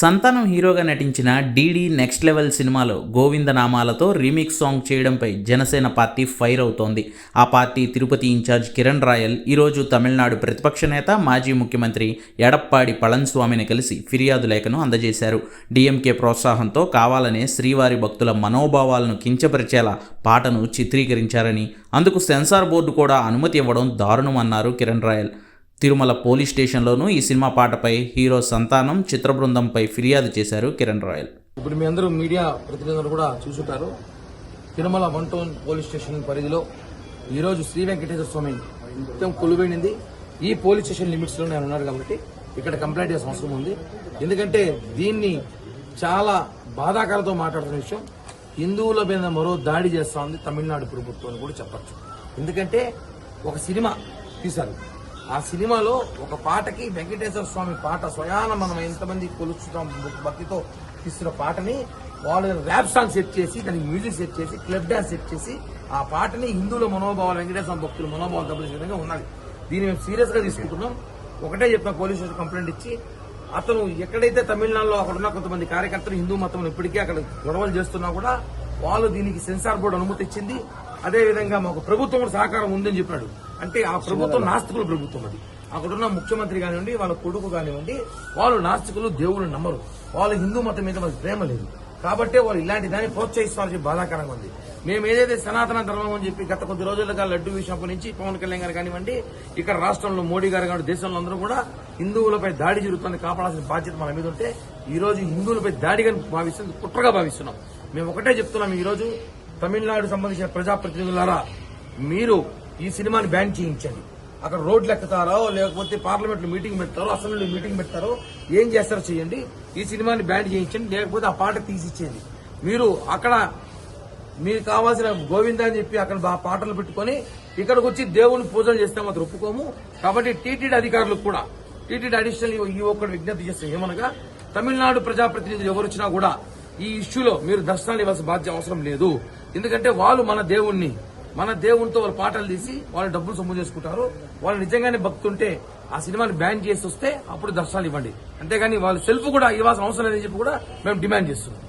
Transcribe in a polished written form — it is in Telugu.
సంతానం హీరోగా నటించిన డీడీ నెక్స్ట్ లెవెల్ సినిమాలో గోవిందనామాలతో రీమిక్స్ సాంగ్ చేయడంపై జనసేన పార్టీ ఫైర్ అవుతోంది. ఆ party Tirupati incharge Kiran royal ఈరోజు తమిళనాడు ప్రతిపక్ష నేత మాజీ ముఖ్యమంత్రి ఎడప్పాడి పళనిస్వామిని కలిసి ఫిర్యాదు లేఖను అందజేశారు. డీఎంకే ప్రోత్సాహంతో కావాలనే శ్రీవారి భక్తుల మనోభావాలను కించపరిచేలా పాటను చిత్రీకరించారని, అందుకు సెన్సార్ బోర్డు కూడా అనుమతి ఇవ్వడం దారుణమన్నారు కిరణ్ రాయల్. తిరుమల పోలీస్ స్టేషన్లోనూ ఈ సినిమా పాటపై హీరో సంతానం చిత్ర బృందంపై ఫిర్యాదు చేశారు కిరణ్ రాయల్. ఇప్పుడు మీ అందరూ మీడియా ప్రతినిధులు కూడా చూసుంటారు. తిరుమల 1 టౌన్ పోలీస్ స్టేషన్ పరిధిలో ఈరోజు శ్రీ వెంకటేశ్వర స్వామి నిత్యం కొలువైంది. ఈ పోలీస్ స్టేషన్ లిమిట్స్ లో నేను ఉన్నాను కాబట్టి ఇక్కడ కంప్లైంట్ చేయాల్సిన అవసరం ఉంది. ఎందుకంటే దీన్ని చాలా బాధాకరంతో మాట్లాడుతున్న విషయం, హిందువుల మీద మరో దాడి చేస్తా ఉంది తమిళనాడు ప్రభుత్వం కూడా చెప్పచ్చు. ఎందుకంటే ఒక సినిమా తీశారు, ఆ సినిమాలో ఒక పాటకి వెంకటేశ్వర స్వామి పాట స్వయాన మనం ఎంతమంది కొలుస్తున్నాం భక్తితో తీస్తున్న పాటని వాళ్ళు ర్యాప్ సాంగ్ సెట్ చేసి, దానికి మ్యూజిక్ సెట్ చేసి, క్లబ్ డాన్స్ సెట్ చేసి ఆ పాటని హిందువుల మనోభావాలు, వెంకటేశ్వర భక్తుల మనోభావాలు దెబ్బతీసే విధంగా ఉన్నది. దీన్ని మేము సీరియస్ గా తీసుకుంటున్నాం. ఒకటే చెప్పిన పోలీస్ స్టేషన్ కంప్లైంట్ ఇచ్చి, అతను ఎక్కడైతే తమిళనాడులో అక్కడున్న కొంతమంది కార్యకర్తలు హిందూ మతం ఇప్పటికీ అక్కడ గొడవలు చేస్తున్నా కూడా వాళ్ళు దీనికి సెన్సార్ బోర్డు అనుమతి ఇచ్చింది. అదేవిధంగా మాకు ప్రభుత్వం కూడా సహకారం ఉందని చెప్పాడు. అంటే ఆ ప్రభుత్వం నాస్తికుల ప్రభుత్వం. అది అక్కడున్న ముఖ్యమంత్రి కానివ్వండి, వాళ్ళ కొడుకు కానివ్వండి, వాళ్ళు నాస్తికులు, దేవుళ్ళు నమ్మరు, వాళ్ళు హిందూ మతం మీద వాళ్ళకి ప్రేమ లేదు. కాబట్టి వాళ్ళు ఇలాంటి దాన్ని ప్రోత్సహిస్తారని బాధాకరంగా ఉంది. మేము ఏదైతే సనాతన ధర్మం అని చెప్పి గత కొద్ది రోజులుగా లడ్డు విషయం నుంచి పవన్ కళ్యాణ్ గారు కానివ్వండి, ఇక్కడ రాష్ట్రంలో మోడీ గారు కానివ్వండి, దేశంలో అందరూ కూడా హిందువులపై దాడి జరుగుతుంది, కాపాడాల్సిన బాధ్యత మన మీద ఉంటే ఈ రోజు హిందువులపై దాడిగా భావిస్తుంది, కుట్రగా భావిస్తున్నాం. మేము ఒకటే చెప్తున్నాం, ఈ రోజు తమిళనాడు సంబంధించిన ప్రజాప్రతినిధులారా, మీరు ఈ సినిమాని బ్యాన్ చేయించండి. అక్కడ రోడ్లు ఎక్కుతారో, లేకపోతే పార్లమెంట్ లో మీటింగ్ పెడతారో, అసెంబ్లీలో మీటింగ్ పెడతారో, ఏం చేస్తారో చేయండి. ఈ సినిమాని బ్యాన్ చేయించండి, లేకపోతే ఆ పాట తీసిచ్చేయండి. మీరు అక్కడ మీకు కావాల్సిన గోవిందా అని చెప్పి అక్కడ పాటలు పెట్టుకుని ఇక్కడికి వచ్చి దేవుని పూజలు చేస్తే మాత్రం ఒప్పుకోము. కాబట్టి టీటీడీ అధికారులకు కూడా, టీటీడీ అడిషనల్ ఈ ఒక్కటి విజ్ఞప్తి చేస్తే ఏమనగా, తమిళనాడు ప్రజాప్రతినిధులు ఎవరు వచ్చినా కూడా ఈ ఇష్యూలో మీరు దర్శనాలు ఇవ్వాల్సిన బాధ్యత అవసరం లేదు. ఎందుకంటే వాళ్ళు మన దేవునితో వాళ్ళు పాటలు తీసి వాళ్ళు డబ్బులు సొమ్ము చేసుకుంటారు. వాళ్ళు నిజంగానే భక్తుంటే ఆ సినిమాని బ్యాన్ చేసి వస్తే అప్పుడు దర్శనాలు ఇవ్వండి. అంతేగాని వాళ్ళు సెల్ఫ్ కూడా ఇవ్వాల్సిన అవసరం లేదని చెప్పి కూడా మేము డిమాండ్ చేస్తున్నాం.